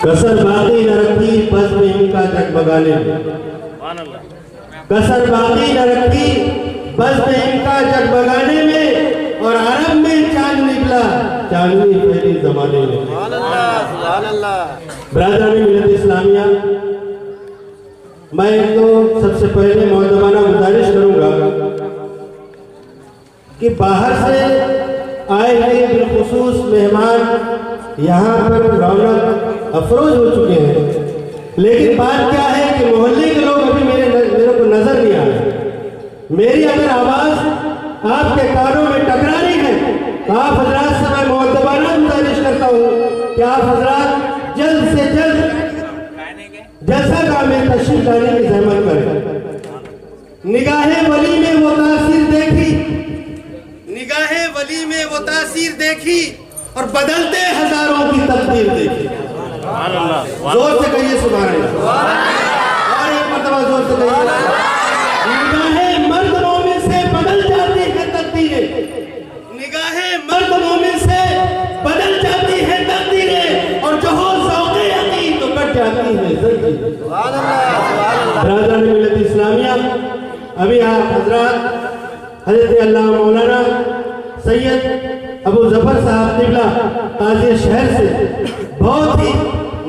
कसर बाकी न रखी बस में इनका जगमगाने में, कसर बाकी न रखी बस में इनका जगमगाने में, और अरब में चांद निकला चांदनी फैली जमाने में। ब्रादरान मिल्लत इस्लामिया, मैं तो सबसे पहले मौजूदाना गुजारिश करूंगा कि बाहर से आए हुए बिलखुसूस मेहमान यहाँ पर रौनक अफरोज हो चुके हैं, लेकिन बात क्या है कि मोहल्ले के लोग अभी मेरे को नजर नहीं आ रहे। मेरी अगर आवाज आपके कानों में टकरा रही है तो आप हजरात से मैं मौजूदाना गुजारिश करता हूँ कि आप हजरात जल्द से जल्द जैसा का में तशरीफ लाने की जहमत करें। निगाहे वली में वो तासीर देखी, निगाहे वली में वो तासीर देखी और बदलते हजारों की तकदीर देखी। जोर से कहिए सुभान अल्लाह, और एक मर्तबा जोर से कहिए। निगाहे मर्द मोमिन से बदल जाती है तकदीरें, निगाहे मर्द मोमिन से बदल जाती है तकदीरें, और जो हो ज़ौक़े यक़ीन तो कट जाती है ज़िंदगी। ब्रादरान मिल्लत इस्लामिया, अभी आप हजरात हज़रत अल्लामा मौलाना सैयद अबू ज़फ़र साहब क़िबला काज़ी शहर से बहुत ही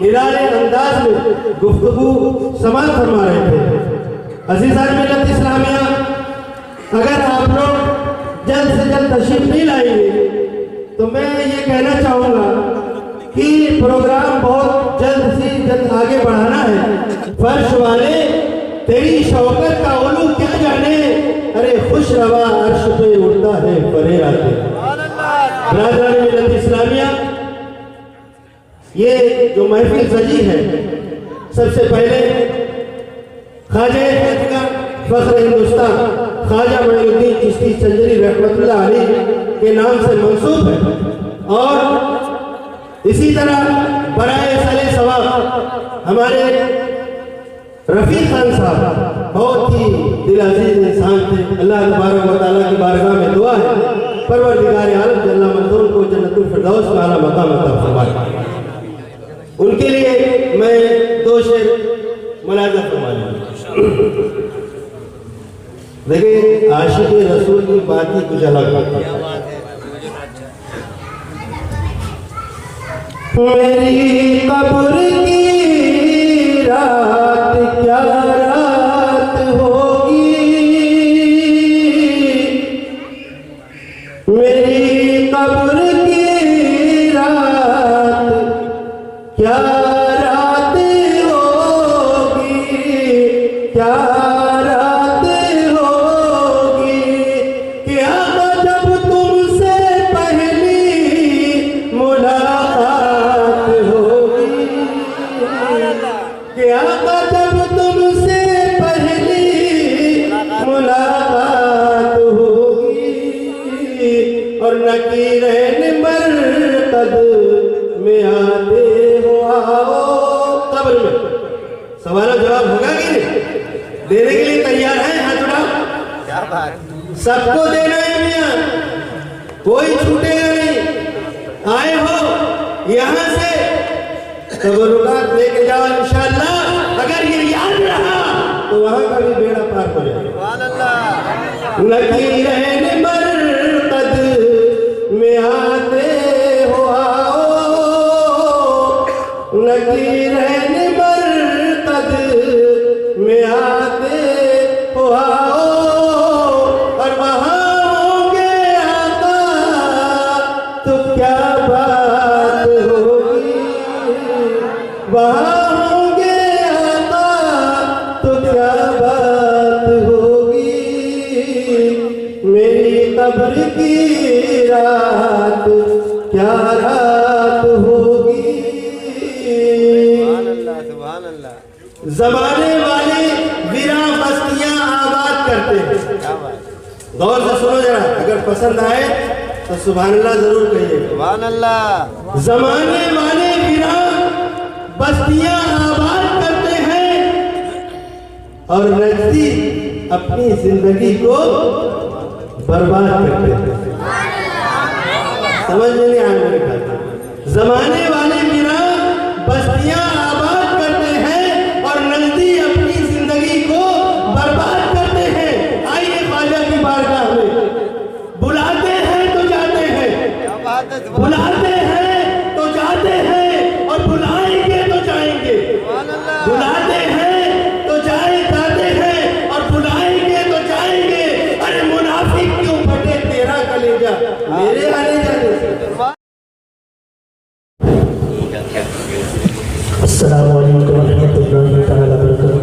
निराले अंदाज में गुफ्तगू समाअत फरमा रहे थे। अज़ीज़ान मिल्लत इस्लामिया, अगर आप लोग जल्द से जल्द तशरीफ नहीं लाएंगे तो मैं ये कहना चाहूँगा कि प्रोग्राम बहुत जल्द से जल्द आगे बढ़ाना है। फर्श वाले तेरी शौकत का उलू क्या जाने, अरे खुश रवा अर्श पे उड़ता है फरेरा के। ब्रादरान मिल्लत इस्लामिया, ये जो महफिल सजी है, सबसे पहले ख्वाजा फख्र हिंदुस्तान ख्वाजा मोइनुद्दीन चिश्ती चंजरी रहमतुल्लाह अलैह के नाम से मंसूब है, और इसी तरह बराए साले सवाब हमारे रफी खान साहब बहुत ही दिल अजीज इंसान थे। अल्लाह तबारक व तआला की बारगाह में दुआ है परवरदिगार आलम जल्ला मंजूर को जन्नतुल फिरदौस में आला मकाम अता फरमाए। उनके लिए मैं दो शेर मुलाज़ा फरमा लूँ। देखिए, आशिक़ रसूल की बात ही कुछ अलग है। मेरी कब्र की रात क्या रात होगी, मेरी कब्र की रात क्या रात होगी, क्या रात होगी, क्या जब तुमसे पहली मुलाकात होगी, क्या जब तुमसे पहली मुलाकात होगी, और नकीरैन मरकद में आते हो आओ। कब्र में सवाल जवाब होगा कि नहीं? देने के लिए तैयार है? हाथ उठाओ। क्या बात, सबको देना है मियां, कोई छूटेगा नहीं। आए हो यहाँ से तबरुकात लेके जाओ इंशाअल्लाह। अगर ये याद रहा तो वहां का भी बेड़ा पार हो जाएगा। नकीरैन मरकद में आते हो आओ, नकीरैन मरकद में आते हो आओ, और वहां होंगे आका तो क्या बात होगी, वहां होंगे आका तो क्या बात होगी, मेरी कब्र की रात क्या रात होगी। ज़माने वाले वीरान बस्तियां आबाद करते हैं। गौर से सुनो जरा, अगर पसंद आए तो सुभान अल्लाह जरूर कहिए। सुभान अल्लाह। ज़माने वाले वीरान बस्तियां आबाद करते हैं और नजदी अपनी जिंदगी को बर्बाद करते हैं। समझ में नहीं आया मेरे ख्याल। जमाने वाले वीरान बस्तियां अस्सलामु अलैकुम रहमतुल्लाहि तआला बरकातहू।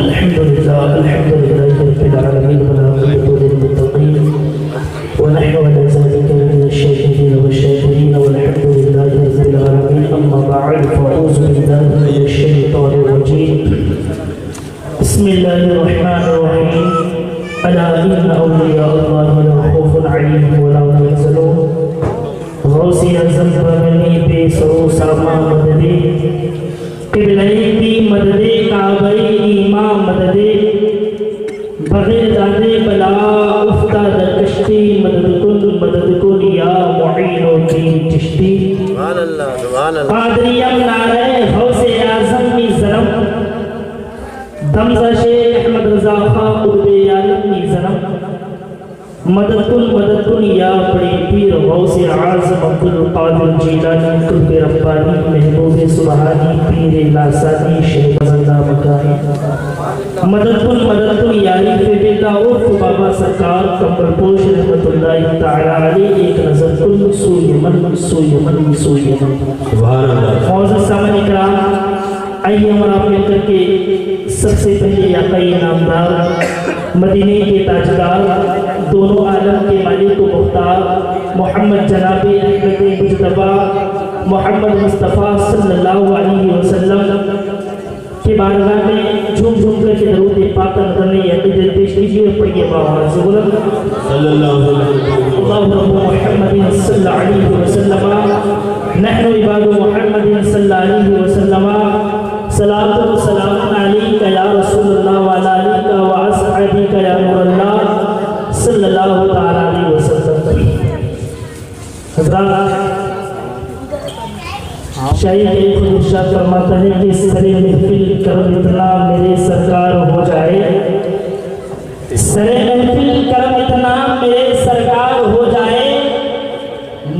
अल्हम्दुलिल्लाह रब्बिल आलमीन व आक़िबतु लिल मुत्तक़ीन व नहनु अला ज़ालिका मिनश शाहिदीन व शाकिरीन वल्हम्दुलिल्लाहि रब्बिल आलमीन। अम्मा बअद फ़अऊज़ु बिल्लाहि मिनश शैतानिर रजीम। बिस्मिल्लाहिर रहमानिर रहीम। अला इन्ना औलिया अल्लाहि ला खौफुन अलैहिम व ला हुम यहज़नून। गौसे आज़म बरनी बेसरो सामा मददे क़िबले की मददे काबई ईमा मददे बग़ैर दादे बला उफ्ता दर कश्ती मदद कुन या मुईनो दीन चिश्ती। सुभान अल्लाह सुभान अल्लाह। कादरियम नारे गौसे आज़म की ज़रम दमज़ा शेख अहमद रज़ा खां कुतुबे आलम की ज़रम मदद कुन या बड़े पीर गौसे आज़म अब्दुल कादिर जीलानी कुतुब रब्बानी महबूब सुबहानी पीर लासानी शहज़ादा मकानी मदद कुन यारी बिल्ला उर्फ बाबा सरकार कमरपोश रहमतुल्लाहि तआला अलैहि। एक नज़र कुन सुयमन सुभान अल्लाह। मौजूद सामने इकराम, आइए हम आप मिलकर के सबसे पहले याक़ई नामदार मदीने के ताजदार दोनों आलम के मालिक व मुख्तार मोहम्मद जनाबे अहमद मुज्तबा मोहम्मद मुस्तफ़ा सल्लल्लाहु अलैहि वसल्लम के बारगाह में झूम झूम कर के दरूद पाक करने यकीन पेश कीजिए। पढ़िए बाबा ज़ुबुर सल्लल्लाहु अलैहि वसल्लम नहनु इबादु मुहम्मदिन सल्लल्लाहु अलैहि वसल्लम सलातु व सलामुन अलैका या रसूलल्लाह व अला आलिका व अस्हाबिका या नूरल्लाह सल्लल्लाहु तआला अलैहि वसल्लम। हज़रात, शायद एक इरशाद फरमाता है कि सरे महफिल करम इतना मेरे सरकार हो जाए, सरे महफिल करम इतना मेरे सरकार हो जाए,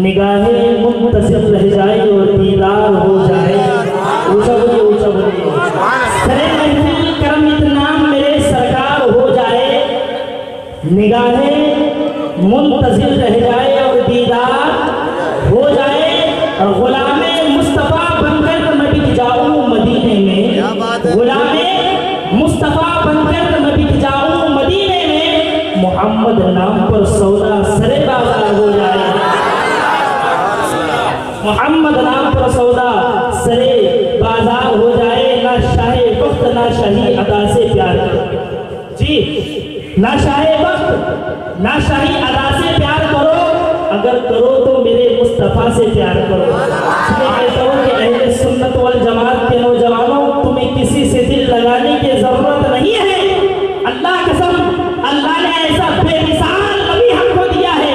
निगाहें मुंतज़िर रह जाए और दीदार हो जाए। ऊंचा बोलिए। सरे महफिल करम इतना मेरे सरकार हो जाए, निगाहें मुंतज़िर रह जाए और दीदार हो जाए, और गुलामे मुस्तफ़ा बनकर मैं बिक जाऊं मदीने में, गुलामे मुस्तफ़ा बनकर मैं बिक जाऊं मदीने में, मोहम्मद नाम पर सौदा सरे बाजार हो जाए, मोहम्मद नाम पर सौदा सरे बाजार हो जाए। ना शाहे वक्त ना शाही अदा से प्यार करो जी, ना शाहे वक्त ना शाही अदा से प्यार करो, अगर करो तो मेरे मुस्तफ़ा से प्यार करो। मैं कहता हूँ कि अहले सुन्नत वल जमात के नौजवानों, तुम्हें किसी से दिल लगाने की जरूरत नहीं है। अल्लाह कसम, अल्लाह ने ऐसा बेमिसाल नबी हमको दिया है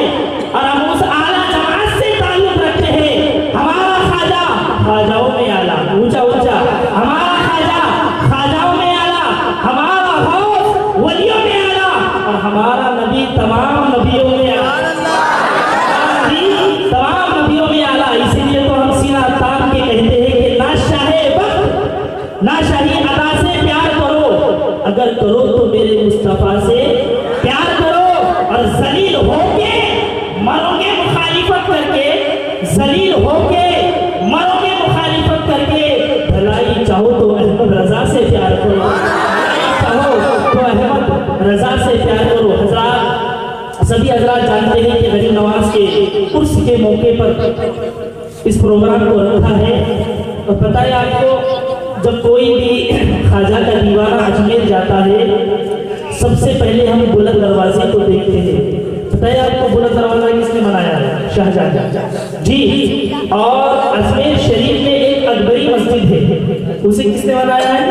और हम उस आला जमात से ताल्लुक रखते हैं। हमारा ख्वाजा ख्वाजाओं में आला, ऊंचा ऊंचा, हमारा ख्वाजा ख्वाजाओं में आला, हमारा गौस वलियों में आला, और हमारा नबी तमाम नबियों में आला, तमाम नबियों में आला। इसीलिए तो हम सीना तान के कहते हैं कि ना शाहे वक्त ना शाही अदा से प्यार करो, अगर करो तो मेरे मुस्तफ़ा से प्यार करो, और जलील होके मरोगे मुखालिफत करके, जलील होके मरोगे मुखालिफत करके। भलाई चाहो तो अहमद रजा से प्यार करो, चाहो तो अहमद रजा से प्यार करो। हज़रात, सभी हज़रात जानते हैं कि गरीब नवाज के उर्स के मौके पर इस प्रोग्राम को रखा है। और पता है आपको, जब कोई भी ख्वाजा का दीवाना अजमेर जाता है, सबसे पहले हम बुलंद दरवाजे को देखते हैं। पता है आपको बुलंद दरवाजा किसने बनाया है? शाहजहां जी। और अजमेर शरीफ में एक अकबरी मस्जिद है, उसे किसने बनाया है?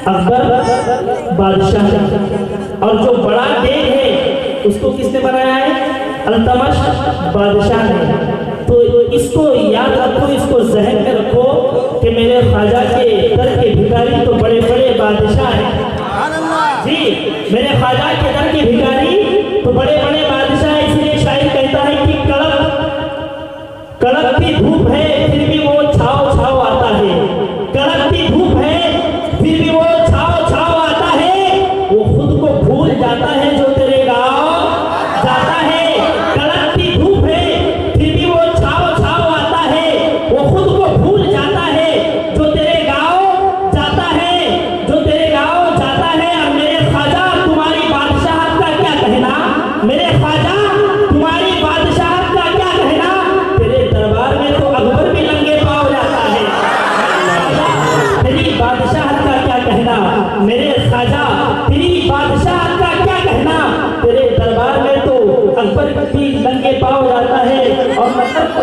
अकबर बादशाह। और जो बड़ा देग है उसको किसने बनाया है? अल्तमश बादशाह ने। तो इसको याद रखो, इसको जहन में रखो कि मेरे ख्वाजा के दर के भिखारी तो बड़े बड़े बादशाह हैं जी, मेरे ख्वाजा के दर के भिखारी तो बड़े बड़े बादशाह। इसलिए शायर कहता है कि कड़कती धूप है फिर भी वो छाव छाव आता है, कड़कती धूप है फिर भी वो छाव छाव आता है, वो खुद को भूल जाता है जो तेरे गाँव जाता है। कड़कती धूप है फिर भी वो छाव छाव आता है, वो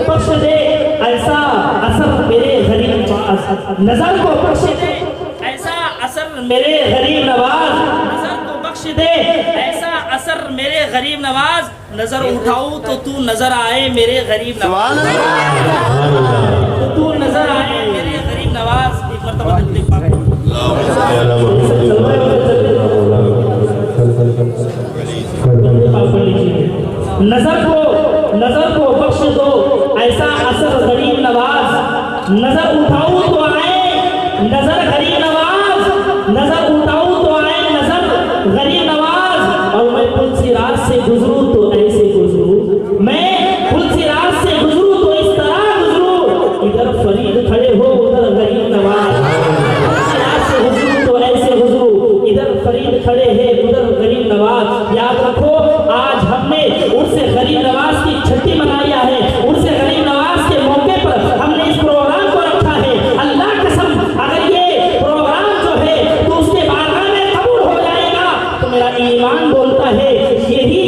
बख्श दे ऐसा असर मेरे गरीब नवाज, नजर को बख्श दे ऐसा असर मेरे गरीब नवाज, नजर को बख्श दे ऐसा असर मेरे गरीब नवाज, नजर उठाऊं तो तू नजर आए मेरे गरीब नवाज, तो तू नजर आए मेरे गरीब नवाज। एक मर्तबा दिल पाक नजर को बख्श दो ऐसा असर गरीब नवाज, नजर उठाऊं तो आए नजर गरीब नवाज, नजर उठाऊं तो आए नजर गरीब नवाज। और मैं पुल सी रात से गुजरूं तो ऐसे गुजरूं, मैं पुल सी रात से गुजरूं तो इस तरह गुजरूं, इधर फरीद खड़े हो उधर गरीब नवाज, तो ऐसे हुजूर इधर फरीद खड़े हैं उधर गरीब नवाज। याद रखो आज हमने उनसे गरीब नवाज की छठी मनाया है, उनसे गरीब नवाज के मौके पर हमने इस प्रोग्राम को रखा है। अल्लाह कसम अगर ये प्रोग्राम जो है तो उसके बारगाह में कबूल हो जाएगा तो मेरा ईमान बोलता है यही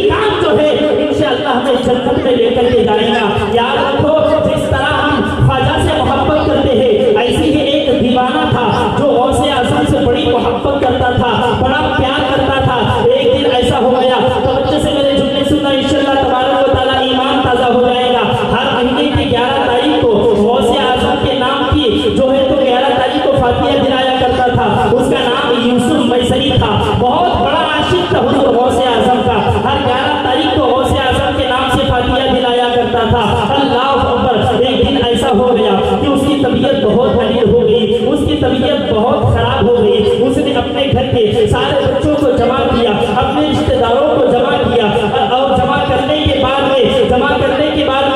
काम जो है इंशाअल्लाह हमें जन्नत में लेकर के जाएगा। याद रखो जिस तरह हम ख्वाजा से मोहब्बत करते हैं ऐसी ही एक दीवाना था जो गौसे आजम से बड़ी मोहब्बत करता था, बड़ा प्यार करता था। एक दिन ऐसा हो गया तो बच्चे से मेरे जुमले सुनना इंशाअल्लाह तबारक व तआला ईमान ताजा हो जाएगा। हर महीने की 11 तारीख को गौसे आजम के नाम की जो है तो 11 तारीख को फातिहा दिलाया करता था। उसका नाम यूसुफ मैसरी था, बहुत बड़ा आशिक था हुजूर गौसे आजम का। हर 11 तारीख को गौसे आजम के नाम से फातिहा दिलाया करता था। अल्लाह अकबर। एक दिन ऐसा हो गया कि उसकी तबीयत बहुत हलील हो गई, उसकी तबीयत बहुत खराब हो गई। उसने अपने घर के सारे बच्चों को जमा किया, अपने रिश्तेदारों को जमा किया और जमा करने के बाद में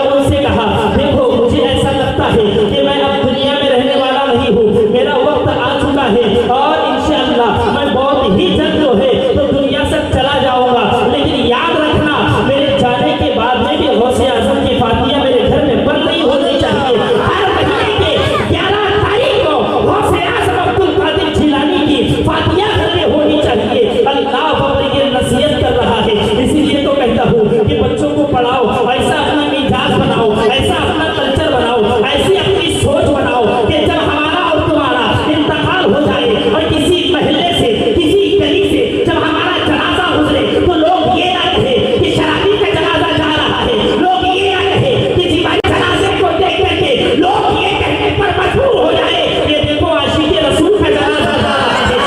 उनसे कहा देखो मुझे ऐसा लगता है कि मैं अब दुनिया में रहने वाला नहीं हूँ, मेरा वक्त आ चुका है और इंशाअल्लाह मैं बहुत ही जल्द जो है तो दुनिया से चला जाऊंगा। लेकिन याद रखना मेरे जाने के बाद में भी गौसे आजम की फातिहा मेरे घर में बंद नहीं होनी चाहिए। हर महीने के 11 तारीख को गौसे आजम अब्दुल कादिर जिलानी की फातिहा घर में होनी चाहिए। अल्लाह अकबर ये नसीहत कर रहा है, इसीलिए तो कहता हूँ कि बच्चों को पढ़ाओ, ऐसा अपना मिजाज बनाओ, ऐसा अपना कल्चर बनाओ, ऐसी अपनी सोच बनाओ कि जब हमारा और तुम्हारा इंतकाल हो जाए और किसी महल्ले से किसी गली से जब हमारा जनाजा गुजरे तो लोग ये ना कहे कि शराबी का जनाजा जा रहा है, लोग ये ना कहे कि जिबाई जनाजे को देख करके लोग ये कहने पर मजबूर हो जाए ये देखो आशिक़े रसूल का जनाजा जा रहा है।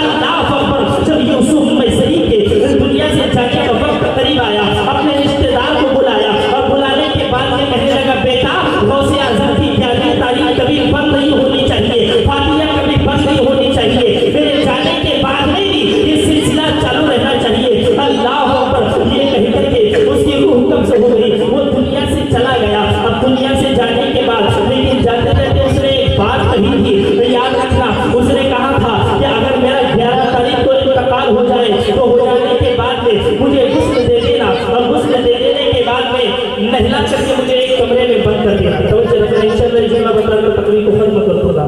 अल्लाह अकबर। जब यूसुफ मैसरी के दुनिया से जाने का वक्त करीब आया, अपने रिश्तेदार को बुलाया और बुलाने के बाद में कहने लगा बेटा गौसे आजम की 11 तारीख कभी बंद नहीं होनी चाहिए, फातिहा कभी बंद नहीं होनी चाहिए, मेरे जाने के बाद में भी ये सिलसिला चालू रहना चाहिए। अल्लाह अकबर। ये कह करके उसकी रूह कब्ज़ हो गई, वो दुनिया से चला गया। अब दुनिया से जाने के बाद लेकिन जाते रहते उसने एक बात कही थी, याद रखना उसने कहा था कि अगर मेरा 11 तारीख को इंतकाल हो जाए तो हो जाने के बाद में मुझे गुस्ल दे देना और गुस्ल दे देने के बाद में नहला करके मुझे एक कमरे में बंद कर देना। तो इंशाअल्लाह बताकर तकरीर को खत्म कर दूंगा।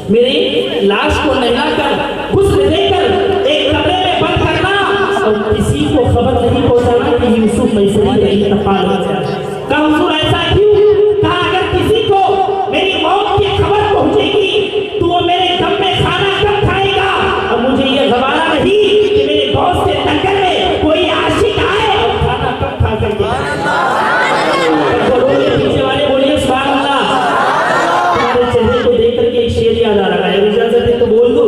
मेरी लाश को नहला कर गुस्ल देकर एक कमरे में बंद करना और किसी को खबर नहीं पहुंचाना कि यूसुफ मैसरी का इंतकाल हो गया। कहा हुजूर ऐसा क्यों? कहा अगर किसी को मेरी मौत की खबर पहुंचेगी तो वो मेरे दम में खाना कब खाएगा? और मुझे ये गवारा नहीं कि मेरे गौस के लंगर में कोई आशिक आए और खाना कब खा करके पीछे वाले बोलिए सुभान अल्लाह। तुम्हारे चेहरे को देख करके एक शेर याद आ रहा है, इजाजत है तो बोल दो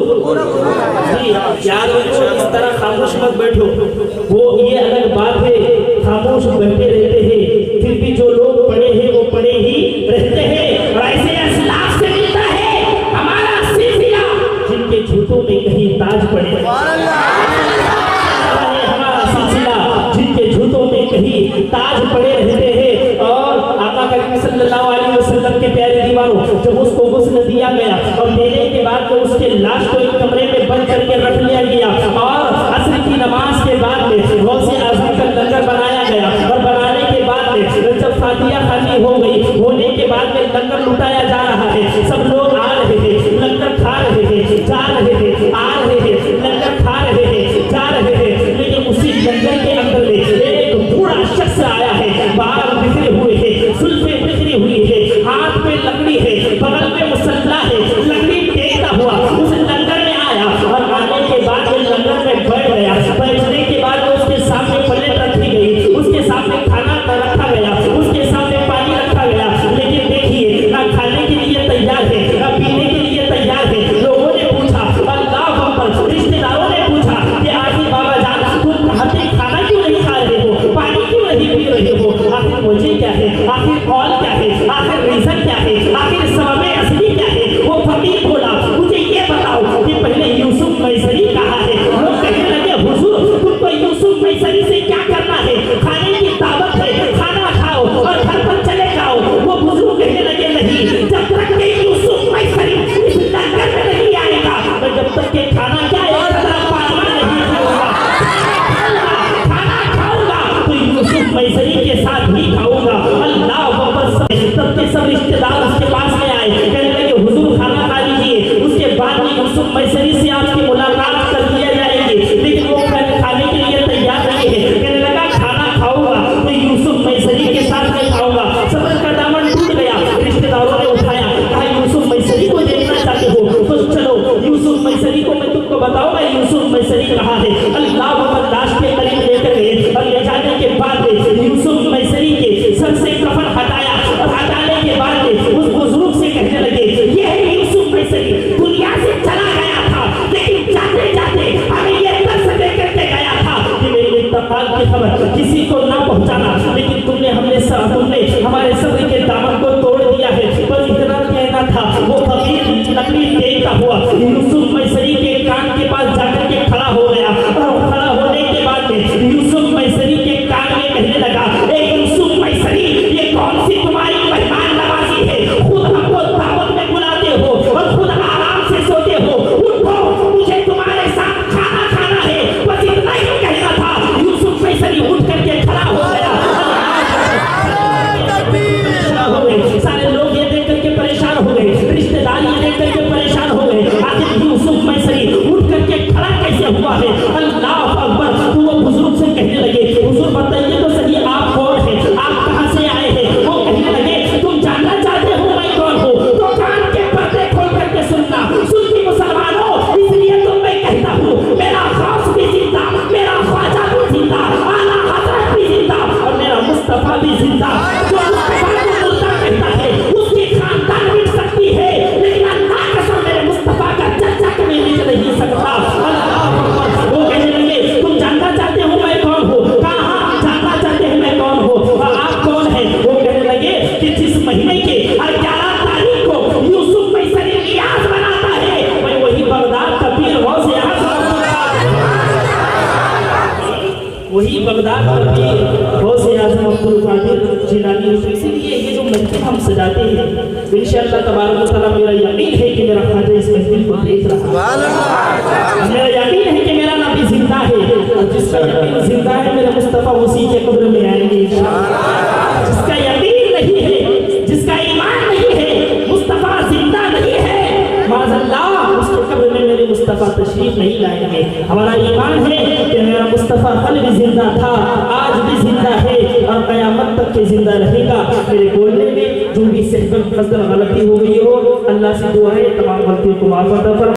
जी। याद रखो इस तरह खामोश मत बैठो, वो ये अलग बात है खामोश बैठे रहते हैं फिर भी जो लोग पढ़े हैं वो पढ़े ही रहते हैं। और ऐसे असलाफ से मिलता है हमारा सिलसिला जिनके जूतों में कहीं ताज पड़े, हमारा सिलसिला जिनके जूतों में कहीं ताज पड़े रहते हैं। और आका करीम सल्लल्लाहु अलैहि वसल्लम के प्यारे दीवारों जब उसको गुस्ल दिया गया और देने के बाद में उसके लाश को एक कमरे में बंद करके रख लिया गया और असर की नमाज के बाद में गौसे आजम का लंगर बनाया गया और बनाने के बाद में जब फातिहा खानी हो गई होने के बाद में लंगर लुटाया जा रहा है। सब लोग आ रहे थे, लंगर खा रहे थे, जा रहे थे, आ रहे थे, लंगर खा रहे थे, जा रहे थे। लेकिन उसी लंगर के अंदर में एक बूढ़ा शख्स आया है पी रहे हो, आखिर वजह क्या है, आखिर कौल क्या है, आखिर रीजन क्या है, आखिर सबब असली क्या है? वो फकीर बोला मुझे ये बताओ कि पहले यूसुफ मैसरी कहाँ है? लोग कहने लगे हुजूर तुमको यूसुफ मैसरी से क्या करना है, खाने की दावत है, खाना खाओ और घर पर चले जाओ। वो बुजुर्ग कहने लगे नहीं, जब तक के यूसुफ मैसरी इस लंगर में नहीं आएगा, मैं जब तक के खाना क्या है नहीं खाऊंगा, खाना खाऊंगा तो यूसुफ मैसरी के साथ ही खाऊंगा। अल्लाह सबके सब रिश्तेदार उसके पास में आए, कहने लगे हुजूर खाना खा लीजिए, उसके बाद में यूसुफ मैसरी से आपकी मुलाकात कर दिया जाएगी। लेकिन वो खाने के लिए तैयार नहीं है, कहने लगा खाना खाऊंगा तो यूसुफ मैसरी के साथ में खाऊंगा। सबर का दामन टूट गया, रिश्तेदारों ने उठाया, कहा यूसुफ मैसरी को देखना चाहते हो तो चलो यूसुफ मैसरी को मैं तुमको बताऊंगा यूसुफ मैसरी कहाँ है। अल्लाह वो लाश के करीब लेकर गए और ले जाने के बाद यूसुफ मैसरी के सर से कफन हटाया और हटाने के बाद उस बुजुर्ग से कहने लगे ये है यूसुफ मैसरी, दुनिया से चला गया था लेकिन जाते जाते हमें ये दर्श देकर के गया था कि मेरे इंतकाल की खबर किसी को ना पहुंचाना, लेकिन तुमने हमारे सब्र के दामन को तोड़ दिया है। बस इतना कहना था। वो फकीर लकड़ी देखता हुआ यूसुफ मैसरी के कान के पास जाकर के खड़ा हो गया और खड़ा होने के बाद में यूसुफ मैसरी के कान में कहने लगा ए यूसुफ मैसरी, ये कौन सी तुम्हारी मेहमान नवाजी है? खुद हमको दावत में बुलाते हो और खुद आराम से सोते हो। उठो, मुझे तुम्हारे साथ खाना खाना है। बस इतना ही कहना था। यूसुफ मैसरी उठ करके खड़ा हो गया। सारे लोग ये देख करके परेशान हो गए, रिश्तेदार ये देख करके परेशान हो गए। आखिर यूसुफ मैसरी उठ करके खड़ा कैसे हुआ है? अल्लाह अकबर। तो वो बुजुर्ग से कहने लगे हुजूर बताइए तो सही आप कौन है, आप कहाँ से आए हैं? वो कहने लगे तुम जानना चाहते हो मैं कौन हूँ तो कान के पर्दे खोल करके सुनना। सुन्नी मुसलमानों, इसलिए तो मैं कहता हूँ मेरा खास भी जिंदा, मेरा ख्वाजा भी जिंदा, आला हज़रत भी जिंदा और मेरा मुस्तफा भी जिंदा। जो कहता है उसकी खानदान मिट सकती है, लेकिन अल्लाह कसम मेरे मुस्तफा का चर्चा कभी मिट नहीं सकता। अल्लाह वो कहने लगे तुम जानना चाहते हो मैं कौन हूँ? कहाँ जानना चाहते हैं मैं कौन हूँ? आप कौन है? वो कहने लगे कि जिस महीने के 11 तारीख को यूसुफ मैसरी रियाज बनाता है मैं वही बगदाद का पीर गौसे आज़म, वही बगदाद का पीर गौसे आज़म अब्दुल कादिर जिलानी। इसीलिए ये जो महफिल हम सजाते हैं इंशाअल्लाह तबारक व तआला मेरा यकीन है कि मेरा ख्वाजा इस महफिल को देख रहा है। मेरा यकीन है कि मेरा नबी जिंदा है और जिसका यकीन जिंदा है मेरे मुस्तफा उसी के कब्र में आएंगे इंशाअल्लाह। जिसका यकीन नहीं है, जिसका ईमान नहीं है, मुस्तफा जिंदा नहीं है, माज़अल्लाह उसके कब्र में मेरे मुस्तफा तशरीफ नहीं लाएंगे। हमारा ईमान है कि मेरा मुस्तफा कल भी जिंदा था, आज भी जिंदा है और क़यामत तक के जिंदा रहेगा। मेरे बोलने में जो भी सहमत गलती हो गई हो अल्लाह से दुआ है तमाम गलतियों को माफ करता।